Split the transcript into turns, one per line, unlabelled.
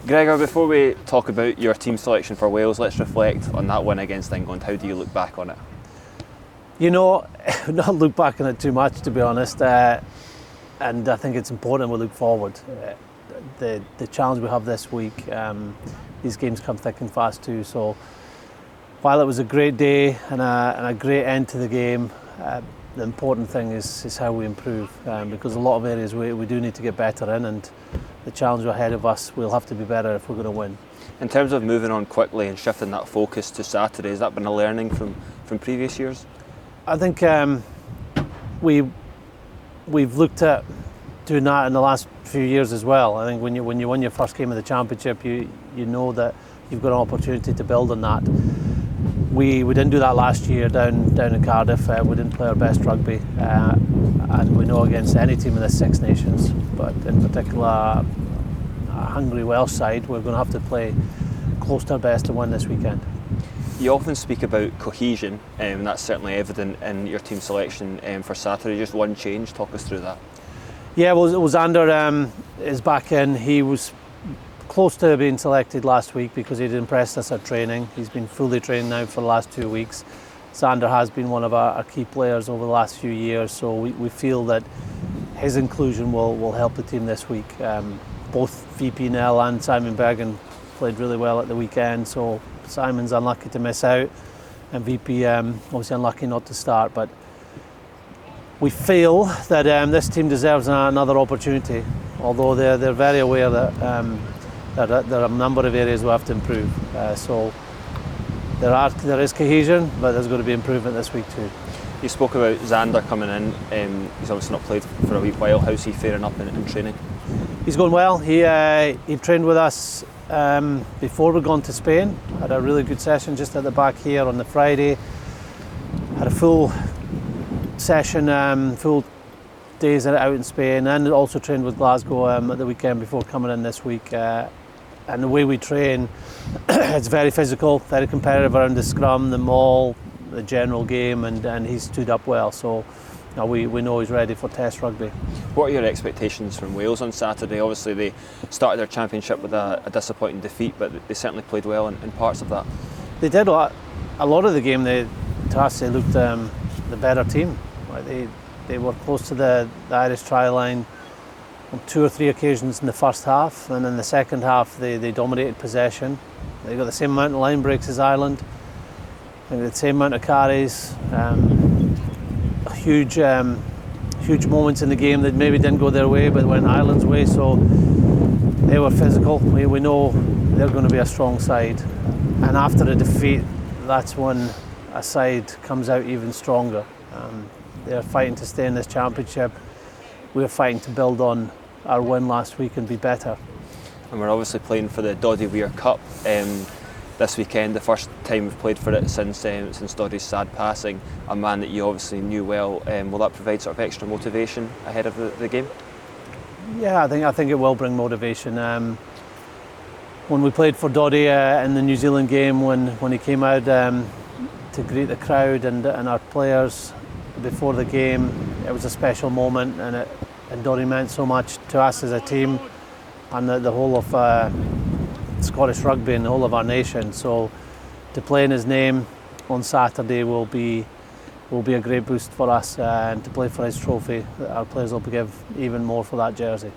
Gregor, before we talk about your team selection for Wales, let's reflect on that win against England. How do you look back on it?
You know, not look back on it too much, to be honest, and I think it's important we look forward. The challenge we have this week, these games come thick and fast too, so while it was a great day and a great end to the game, the important thing is how we improve, because a lot of areas we do need to get better in, and the challenge ahead of us, we'll have to be better if we're going to win.
In terms of moving on quickly and shifting that focus to Saturday, has that been a learning from previous years?
I think we've looked at doing that in the last few years as well. I think when you win your first game of the championship, you know that you've got an opportunity to build on that. We didn't do that last year down in Cardiff. We didn't play our best rugby, and we know against any team in the Six Nations, but in particular a hungry Welsh side, we're going to have to play close to our best to win this weekend.
You often speak about cohesion, and that's certainly evident in your team selection for Saturday. Just one change, talk us through that.
Yeah, well, Xander is back in. He was close to being selected last week because he'd impressed us at training. He's been fully trained now for the last 2 weeks. Xander has been one of our key players over the last few years, so we feel that his inclusion will help the team this week. Both VP Nell and Simon Bergen played really well at the weekend, so Simon's unlucky to miss out, and VP obviously unlucky not to start, but we feel that this team deserves another opportunity, although they're very aware that there are a number of areas we have to improve. So there is cohesion, but there's going to be improvement this week too.
You spoke about Xander coming in. He's obviously not played for a wee while. How's he faring up in training? He's
going well. He trained with us before we'd gone to Spain. Had a really good session just at the back here on the Friday. Had a full session, full days out in Spain, and also trained with Glasgow at the weekend before coming in this week. And the way we train, it's very physical, very competitive around the scrum, the maul, the general game, and he's stood up well. So we know he's ready for Test rugby.
What are your expectations from Wales on Saturday? Obviously they started their championship with a disappointing defeat, but they certainly played well in parts of that.
They did a lot of the game. To us, they looked the better team. Like they were close to the Irish try line on 2 or 3 occasions in the first half, and in the second half they dominated possession. They got the same amount of line breaks as Ireland, and the same amount of carries. Huge moments in the game that maybe didn't go their way but went Ireland's way, so they were physical. We know they're going to be a strong side, and after a defeat, that's when a side comes out even stronger. They're fighting to stay in this championship. We're fighting to build on our win last week and be better.
And we're obviously playing for the Doddie Weir Cup this weekend, the first time we've played for it since Doddie's sad passing, a man that you obviously knew well. Will that provide sort of extra motivation ahead of the game?
Yeah, I think it will bring motivation. When we played for Doddie in the New Zealand game, when he came out to greet the crowd and our players before the game, it was a special moment, and Doddie meant so much to us as a team and the whole of Scottish rugby and the whole of our nation. So to play in his name on Saturday will be a great boost for us, and to play for his trophy, our players will give even more for that jersey.